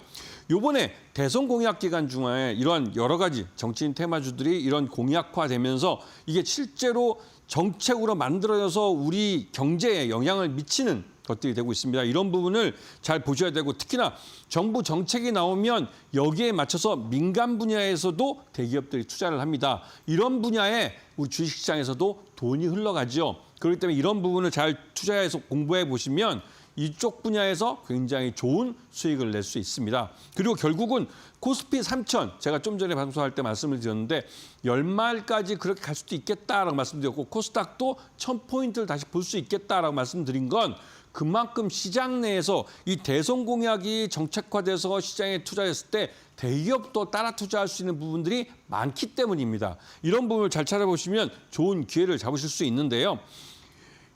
요번에 대선 공약 기간 중에 이러한 여러 가지 정치인 테마주들이 이런 공약화되면서 이게 실제로 정책으로 만들어져서 우리 경제에 영향을 미치는 것들이 되고 있습니다. 이런 부분을 잘 보셔야 되고 특히나 정부 정책이 나오면 여기에 맞춰서 민간 분야에서도 대기업들이 투자를 합니다. 이런 분야에 우리 주식시장에서도 돈이 흘러가죠. 그렇기 때문에 이런 부분을 잘 투자해서 공부해 보시면 이쪽 분야에서 굉장히 좋은 수익을 낼 수 있습니다. 그리고 결국은 코스피 3000, 제가 좀 전에 방송할 때 말씀을 드렸는데 연말까지 그렇게 갈 수도 있겠다라고 말씀드렸고 코스닥도 1000포인트를 다시 볼 수 있겠다라고 말씀드린 건 그만큼 시장 내에서 이 대선 공약이 정책화돼서 시장에 투자했을 때 대기업도 따라 투자할 수 있는 부분들이 많기 때문입니다. 이런 부분을 잘 찾아보시면 좋은 기회를 잡으실 수 있는데요.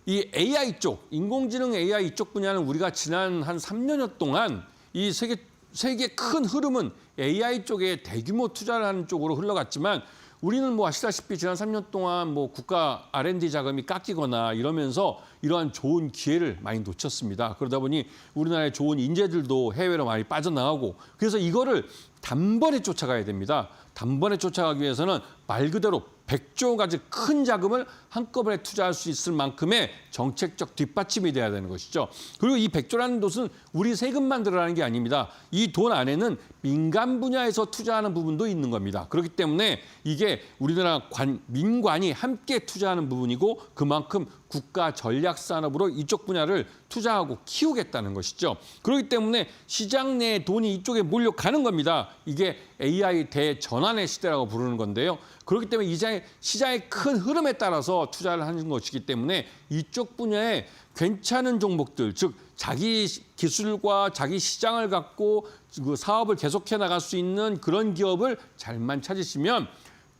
이 AI 쪽, 인공지능 AI 이쪽 분야는 우리가 지난 한 3년여 동안 이 세계 큰 흐름은 AI 쪽에 대규모 투자를 하는 쪽으로 흘러갔지만 우리는 뭐 아시다시피 지난 3년 동안 뭐 국가 R&D 자금이 깎이거나 이러면서 이러한 좋은 기회를 많이 놓쳤습니다. 그러다 보니 우리나라의 좋은 인재들도 해외로 많이 빠져나가고 그래서 이거를 단번에 쫓아가야 됩니다. 단번에 쫓아가기 위해서는 말 그대로 100조 가지 큰 자금을 한꺼번에 투자할 수 있을 만큼의 정책적 뒷받침이 돼야 되는 것이죠. 그리고 이 100조라는 돈은 우리 세금만 들어가는 게 아닙니다. 이 돈 안에는 민간 분야에서 투자하는 부분도 있는 겁니다. 그렇기 때문에 이게 우리나라 민관이 함께 투자하는 부분이고 그만큼 국가 전략 산업으로 이쪽 분야를 투자하고 키우겠다는 것이죠. 그렇기 때문에 시장 내에 돈이 이쪽에 몰려가는 겁니다. 이게 AI 대전환의 시대라고 부르는 건데요. 그렇기 때문에 이 시장의 큰 흐름에 따라서 투자를 하는 것이기 때문에 이쪽 분야에 괜찮은 종목들, 즉 자기 기술과 자기 시장을 갖고 그 사업을 계속해 나갈 수 있는 그런 기업을 잘만 찾으시면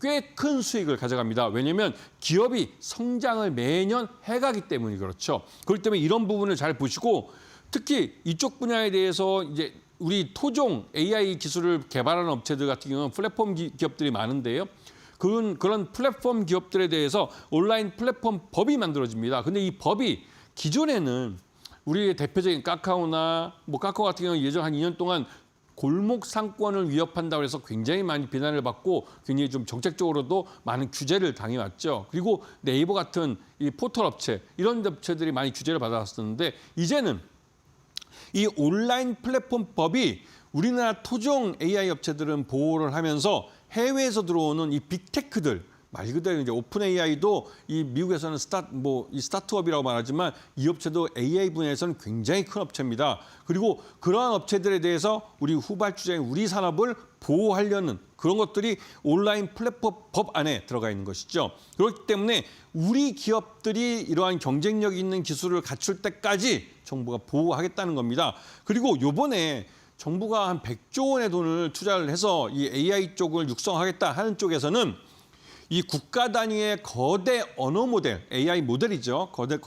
꽤 큰 수익을 가져갑니다. 왜냐하면 기업이 성장을 매년 해가기 때문이 그렇죠. 그렇기 때문에 이런 부분을 잘 보시고 특히 이쪽 분야에 대해서 이제 우리 토종 AI 기술을 개발하는 업체들 같은 경우는 플랫폼 기업들이 많은데요. 그런 플랫폼 기업들에 대해서 온라인 플랫폼 법이 만들어집니다. 근데 이 법이 기존에는 우리의 대표적인 카카오나 뭐 카카오 같은 경우는 예전 한 2년 동안 골목 상권을 위협한다고 해서 굉장히 많이 비난을 받고 굉장히 좀 정책적으로도 많은 규제를 당해왔죠. 그리고 네이버 같은 이 포털 업체 이런 업체들이 많이 규제를 받아왔었는데 이제는 이 온라인 플랫폼 법이 우리나라 토종 AI 업체들은 보호를 하면서 해외에서 들어오는 이 빅테크들 말 그대로 이제 오픈 AI도 이 미국에서는 이 스타트업이라고 말하지만 이 업체도 AI 분야에서는 굉장히 큰 업체입니다. 그리고 그러한 업체들에 대해서 우리 후발주자인 우리 산업을 보호하려는 그런 것들이 온라인 플랫폼 법 안에 들어가 있는 것이죠. 그렇기 때문에 우리 기업들이 이러한 경쟁력 있는 기술을 갖출 때까지 정부가 보호하겠다는 겁니다. 그리고 요번에 정부가 한 100조 원의 돈을 투자를 해서 이 AI 쪽을 육성하겠다 하는 쪽에서는 이 국가 단위의 거대 언어 모델, AI 모델이죠. 거대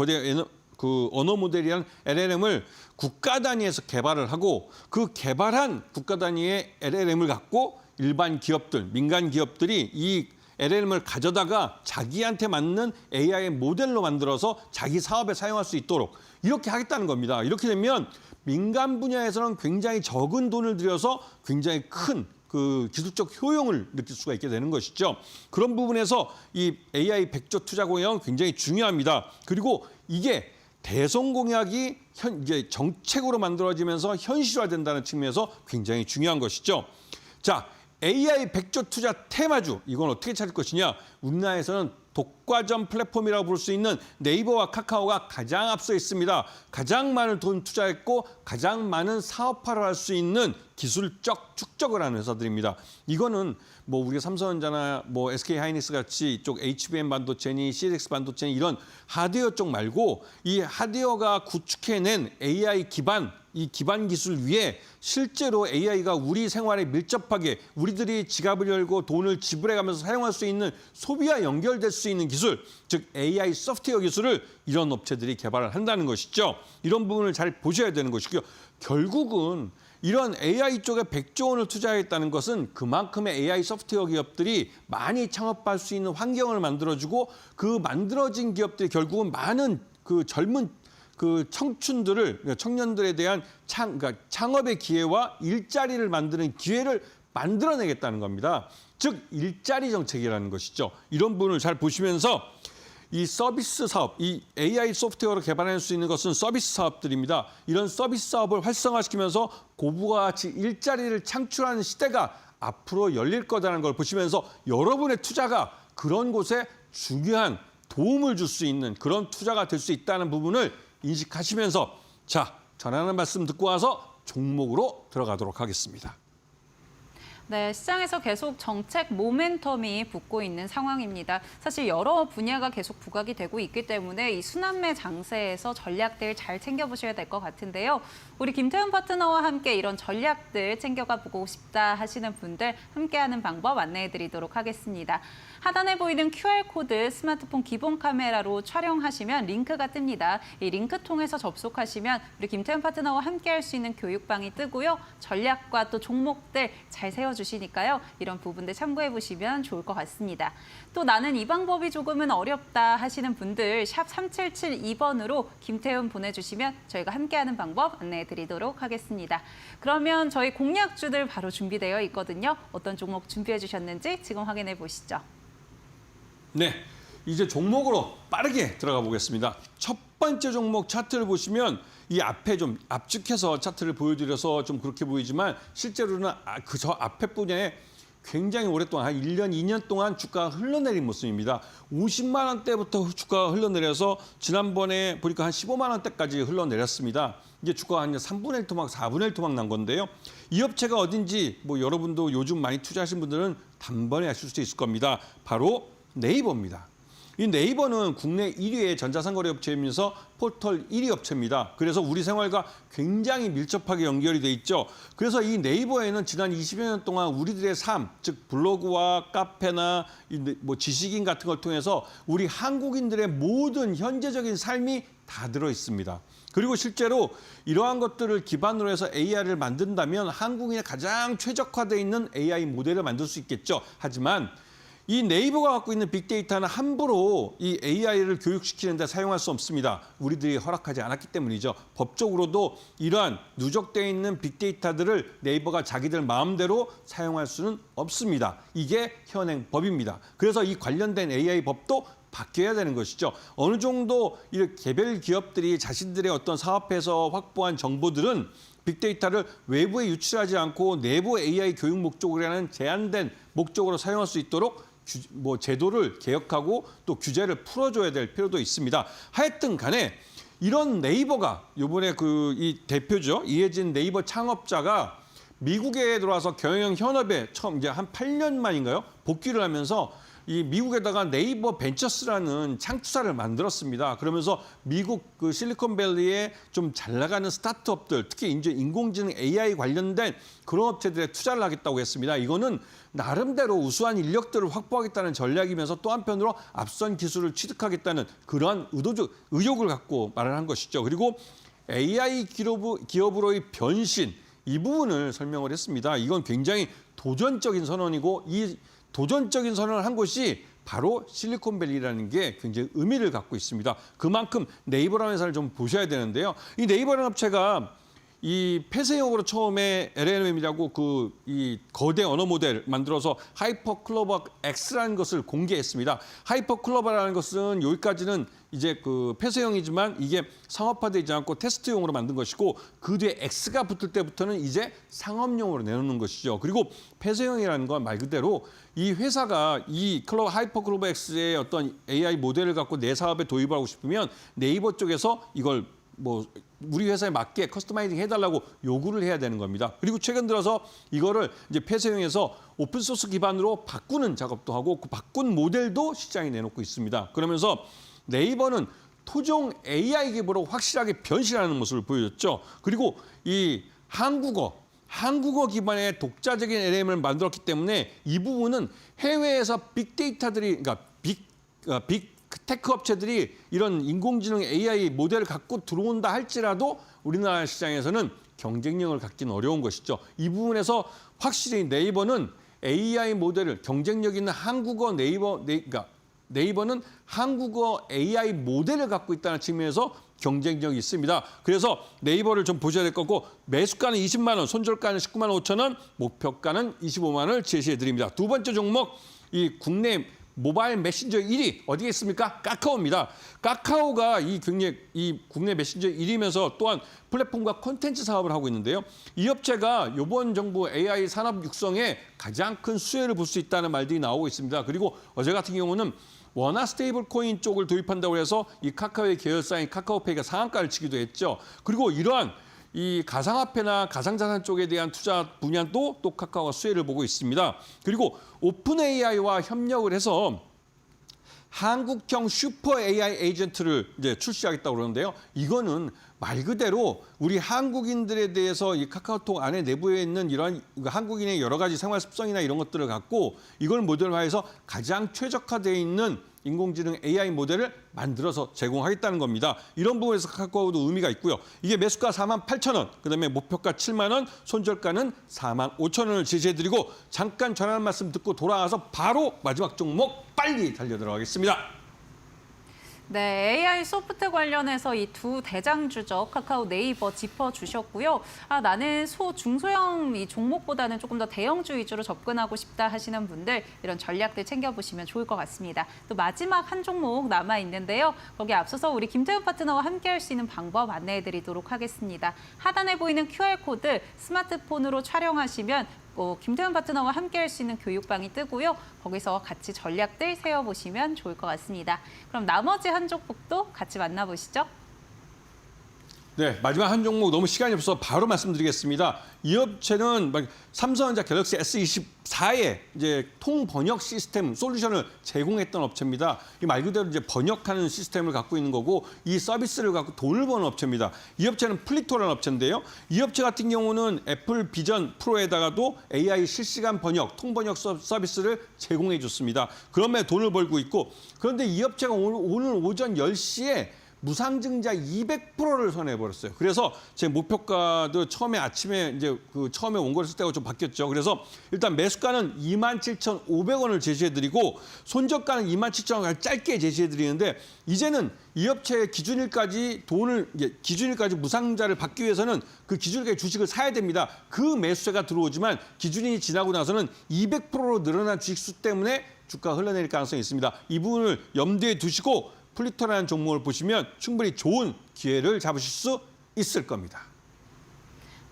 그 언어 모델이란 LLM을 국가 단위에서 개발을 하고 그 개발한 국가 단위의 LLM을 갖고 일반 기업들, 민간 기업들이 이 LLM을 가져다가 자기한테 맞는 AI 모델로 만들어서 자기 사업에 사용할 수 있도록 이렇게 하겠다는 겁니다. 이렇게 되면 민간 분야에서는 굉장히 적은 돈을 들여서 굉장히 큰 그 그 기술적 효용을 느낄 수가 있게 되는 것이죠. 그런 부분에서 이 AI 100조 투자 공약은 굉장히 중요합니다. 그리고 이게 대선 공약이 이제 정책으로 만들어지면서 현실화된다는 측면에서 굉장히 중요한 것이죠. 자, AI 100조 투자 테마주, 이건 어떻게 찾을 것이냐? 우리나라에서는 독과점 플랫폼이라고 부를 수 있는 네이버와 카카오가 가장 앞서 있습니다. 가장 많은 돈 투자했고 가장 많은 사업화를 할 수 있는 기술적 축적을 하는 회사들입니다. 이거는 뭐 우리가 삼성전자나 뭐 SK하이닉스 같이 이쪽 HBM 반도체니 CX 반도체니 이런 하드웨어 쪽 말고 이 하드웨어가 구축해낸 AI 기반 이 기반 기술 위에 실제로 AI가 우리 생활에 밀접하게 우리들이 지갑을 열고 돈을 지불해가면서 사용할 수 있는 소비와 연결될 수 있는 기술, 즉 AI 소프트웨어 기술을 이런 업체들이 개발을 한다는 것이죠. 이런 부분을 잘 보셔야 되는 것이고요. 결국은 이런 AI 쪽에 100조 원을 투자했다는 것은 그만큼의 AI 소프트웨어 기업들이 많이 창업할 수 있는 환경을 만들어주고 그 만들어진 기업들이 결국은 많은 그 젊은 그 청년들에 대한 그러니까 창업의 기회와 일자리를 만드는 기회를 만들어내겠다는 겁니다. 즉 일자리 정책이라는 것이죠. 이런 부분을 잘 보시면서 이 서비스 사업, 이 AI 소프트웨어로 개발할 수 있는 것은 서비스 사업들입니다. 이런 서비스 사업을 활성화시키면서 고부가 가치 일자리를 창출하는 시대가 앞으로 열릴 거다라는 걸 보시면서 여러분의 투자가 그런 곳에 중요한 도움을 줄 수 있는 그런 투자가 될 수 있다는 부분을 인식하시면서 자, 전하는 말씀 듣고 와서 종목으로 들어가도록 하겠습니다. 네, 시장에서 계속 정책 모멘텀이 붙고 있는 상황입니다. 사실 여러 분야가 계속 부각이 되고 있기 때문에 이 순환매 장세에서 전략들 잘 챙겨보셔야 될 것 같은데요. 우리 김태훈 파트너와 함께 이런 전략들 챙겨가 보고 싶다 하시는 분들 함께하는 방법 안내해드리도록 하겠습니다. 하단에 보이는 QR코드 스마트폰 기본 카메라로 촬영하시면 링크가 뜹니다. 이 링크 통해서 접속하시면 우리 김태훈 파트너와 함께할 수 있는 교육방이 뜨고요. 전략과 또 종목들 잘 세워주시니까요. 이런 부분들 참고해보시면 좋을 것 같습니다. 또 나는 이 방법이 조금은 어렵다 하시는 분들 샵 3772번으로 김태훈 보내주시면 저희가 함께하는 방법 안내해드리도록 하겠습니다. 그러면 저희 공략주들 바로 준비되어 있거든요. 어떤 종목 준비해 주셨는지 지금 확인해 보시죠. 네, 이제 종목으로 빠르게 들어가 보겠습니다. 첫 번째 종목 차트를 보시면 이 앞에 좀 압축해서 차트를 보여드려서 좀 그렇게 보이지만 실제로는 그 저 앞에 분야에 굉장히 오랫동안 한 1년, 2년 동안 주가가 흘러내린 모습입니다. 50만 원대부터 주가가 흘러내려서 지난번에 보니까 한 15만 원대까지 흘러내렸습니다. 이게 주가가 한 3분의 1 토막, 4분의 1 토막 난 건데요. 이 업체가 어딘지 뭐 여러분도 요즘 많이 투자하신 분들은 단번에 아실 수 있을 겁니다. 바로 네이버입니다. 이 네이버는 국내 1위의 전자상거래 업체이면서 포털 1위 업체입니다. 그래서 우리 생활과 굉장히 밀접하게 연결이 돼 있죠. 그래서 이 네이버에는 지난 20여 년 동안 우리들의 삶, 즉 블로그와 카페나 뭐 지식인 같은 걸 통해서 우리 한국인들의 모든 현재적인 삶이 다 들어 있습니다. 그리고 실제로 이러한 것들을 기반으로 해서 AI를 만든다면 한국인의 가장 최적화되어 있는 AI 모델을 만들 수 있겠죠. 하지만 이 네이버가 갖고 있는 빅데이터는 함부로 이 AI를 교육시키는 데 사용할 수 없습니다. 우리들이 허락하지 않았기 때문이죠. 법적으로도 이러한 누적되어 있는 빅데이터들을 네이버가 자기들 마음대로 사용할 수는 없습니다. 이게 현행 법입니다. 그래서 이 관련된 AI 법도 바뀌어야 되는 것이죠. 어느 정도 이 개별 기업들이 자신들의 어떤 사업에서 확보한 정보들은 빅데이터를 외부에 유출하지 않고 내부 AI 교육 목적으로라는 제한된 목적으로 사용할 수 있도록 제도를 개혁하고 또 규제를 풀어줘야 될 필요도 있습니다. 하여튼 간에 이런 네이버가 이번에 이 대표죠. 이해진 네이버 창업자가 미국에 들어와서 경영 현업에 처음 이제 한 8년 만인가요? 복귀를 하면서 이 미국에다가 네이버 벤처스라는 창투사를 만들었습니다. 그러면서 미국 그 실리콘밸리에 좀 잘 나가는 스타트업들, 특히 이제 인공지능 AI 관련된 그런 업체들에 투자를 하겠다고 했습니다. 이거는 나름대로 우수한 인력들을 확보하겠다는 전략이면서 또 한편으로 앞선 기술을 취득하겠다는 그러한 의욕을 갖고 말을 한 것이죠. 그리고 AI 기업으로의 변신, 이 부분을 설명을 했습니다. 이건 굉장히 도전적인 선언이고 이 도전적인 선언을 한 곳이 바로 실리콘밸리라는 게 굉장히 의미를 갖고 있습니다. 그만큼 네이버라는 회사를 좀 보셔야 되는데요. 이 네이버라는 업체가 이 폐쇄형으로 처음에 LLM이라고 이 거대 언어 모델 만들어서 하이퍼클로버 X라는 것을 공개했습니다. 하이퍼클로버라는 것은 여기까지는 이제 폐쇄형이지만 이게 상업화되지 않고 테스트용으로 만든 것이고 그 뒤에 X가 붙을 때부터는 이제 상업용으로 내놓는 것이죠. 그리고 폐쇄형이라는 건 말 그대로 이 회사가 이 하이퍼클로버 X의 어떤 AI 모델을 갖고 내 사업에 도입하고 싶으면 네이버 쪽에서 이걸 우리 회사에 맞게 커스터마이징 해달라고 요구를 해야 되는 겁니다. 그리고 최근 들어서 이거를 이제 폐쇄형에서 오픈소스 기반으로 바꾸는 작업도 하고 그 바꾼 모델도 시장에 내놓고 있습니다. 그러면서 네이버는 토종 AI 기반으로 확실하게 변신하는 모습을 보여줬죠. 그리고 이 한국어 기반의 독자적인 LLM을 만들었기 때문에 이 부분은 해외에서 빅데이터들이 그러니까 빅 테크 업체들이 이런 인공지능 AI 모델을 갖고 들어온다 할지라도 우리나라 시장에서는 경쟁력을 갖기는 어려운 것이죠. 이 부분에서 확실히 네이버는 AI 모델을 경쟁력 있는 한국어 네이버는 한국어 AI 모델을 갖고 있다는 측면에서 경쟁력이 있습니다. 그래서 네이버를 좀 보셔야 될 거고 매수가는 20만 원, 손절가는 19만 5천 원, 목표가는 25만 원을 제시해 드립니다. 두 번째 종목 이 국내 모바일 메신저 1위 어디에 있습니까? 카카오입니다. 카카오가 이 국내 메신저 1위면서 또한 플랫폼과 콘텐츠 사업을 하고 있는데요. 이 업체가 이번 정부 AI 산업 육성에 가장 큰 수혜를 볼 수 있다는 말들이 나오고 있습니다. 그리고 어제 같은 경우는 원화 스테이블 코인 쪽을 도입한다고 해서 이 카카오의 계열사인 카카오페이가 상한가를 치기도 했죠. 그리고 이러한 이 가상화폐나 가상자산 쪽에 대한 투자 분야도 또 카카오가 수혜를 보고 있습니다. 그리고 오픈 AI와 협력을 해서 한국형 슈퍼 AI 에이전트를 이제 출시하겠다고 그러는데요. 이거는 말 그대로 우리 한국인들에 대해서 이 카카오톡 안에 내부에 있는 이러한 한국인의 여러 가지 생활 습성이나 이런 것들을 갖고 이걸 모델화해서 가장 최적화되어 있는 인공지능 AI 모델을 만들어서 제공하겠다는 겁니다. 이런 부분에서 카카오도 의미가 있고요. 이게 매수가 4만 8천 원, 그다음에 목표가 7만 원, 손절가는 4만 5천 원을 제시해드리고 잠깐 전하는 말씀 듣고 돌아와서 바로 마지막 종목 빨리 달려 들어가겠습니다. 네, AI 소프트 관련해서 이 두 대장주죠. 카카오, 네이버 짚어주셨고요. 나는 중소형 이 종목보다는 조금 더 대형주 위주로 접근하고 싶다 하시는 분들 이런 전략들 챙겨보시면 좋을 것 같습니다. 또 마지막 한 종목 남아있는데요. 거기 앞서서 우리 김태훈 파트너와 함께할 수 있는 방법 안내해드리도록 하겠습니다. 하단에 보이는 QR코드 스마트폰으로 촬영하시면 김태훈 파트너와 함께할 수 있는 교육방이 뜨고요. 거기서 같이 전략들 세워보시면 좋을 것 같습니다. 그럼 나머지 한 종목도 같이 만나보시죠. 네, 마지막 한 종목 너무 시간이 없어서 바로 말씀드리겠습니다. 이 업체는 삼성전자 갤럭시 S24의 이제 통번역 시스템 솔루션을 제공했던 업체입니다. 이 말 그대로 이제 번역하는 시스템을 갖고 있는 거고 이 서비스를 갖고 돈을 버는 업체입니다. 이 업체는 플리토라는 업체인데요. 이 업체 같은 경우는 애플 비전 프로에다가도 AI 실시간 번역, 통번역 서비스를 제공해 줬습니다. 그러면 돈을 벌고 있고 그런데 이 업체가 오늘 오전 10시에 무상증자 200%를 선회해버렸어요. 그래서 제 목표가도 처음에 아침에 이제 처음에 원고를 쓸 때가 좀 바뀌었죠. 그래서 일단 매수가는 27,500원을 제시해드리고 손절가는 27,000원을 짧게 제시해드리는데 이제는 이 업체의 기준일까지 기준일까지 무상증자를 받기 위해서는 그 기준일까지 주식을 사야 됩니다. 그 매수세가 들어오지만 기준일이 지나고 나서는 200%로 늘어난 주식수 때문에 주가가 흘러내릴 가능성이 있습니다. 이 부분을 염두에 두시고 플리토라는 종목을 보시면 충분히 좋은 기회를 잡으실 수 있을 겁니다.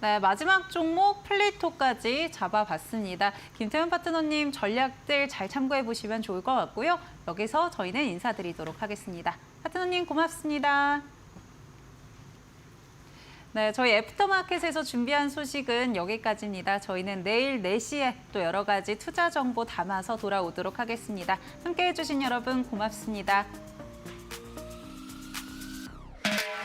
네, 마지막 종목 플리토까지 잡아봤습니다. 김태훈 파트너님 전략들 잘 참고해 보시면 좋을 것 같고요. 여기서 저희는 인사드리도록 하겠습니다. 파트너님 고맙습니다. 네, 저희 애프터마켓에서 준비한 소식은 여기까지입니다. 저희는 내일 4시에 또 여러 가지 투자 정보 담아서 돌아오도록 하겠습니다. 함께해 주신 여러분 고맙습니다.